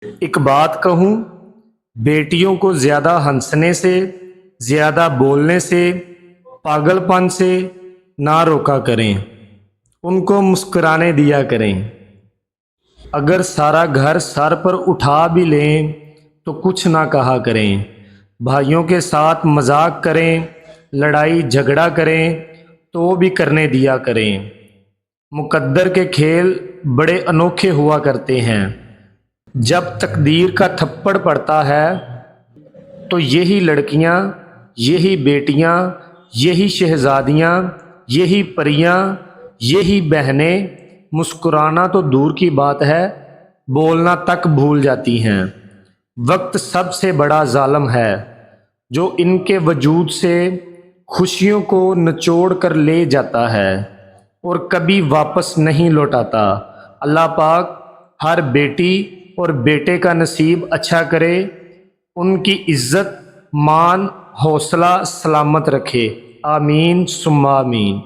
ایک بات کہوں، بیٹیوں کو زیادہ ہنسنے سے، زیادہ بولنے سے، پاگل پن سے نہ روکا کریں، ان کو مسکرانے دیا کریں۔ اگر سارا گھر سر پر اٹھا بھی لیں تو کچھ نہ کہا کریں۔ بھائیوں کے ساتھ مذاق کریں، لڑائی جھگڑا کریں تو بھی کرنے دیا کریں۔ مقدر کے کھیل بڑے انوکھے ہوا کرتے ہیں۔ جب تقدیر کا تھپڑ پڑتا ہے تو یہی لڑکیاں، یہی بیٹیاں، یہی شہزادیاں، یہی پریاں، یہی بہنیں مسکرانا تو دور کی بات ہے، بولنا تک بھول جاتی ہیں۔ وقت سب سے بڑا ظالم ہے جو ان کے وجود سے خوشیوں کو نچوڑ کر لے جاتا ہے اور کبھی واپس نہیں لوٹاتا۔ اللہ پاک ہر بیٹی اور بیٹے کا نصیب اچھا کرے، ان کی عزت، مان، حوصلہ سلامت رکھے، آمین ثم آمین۔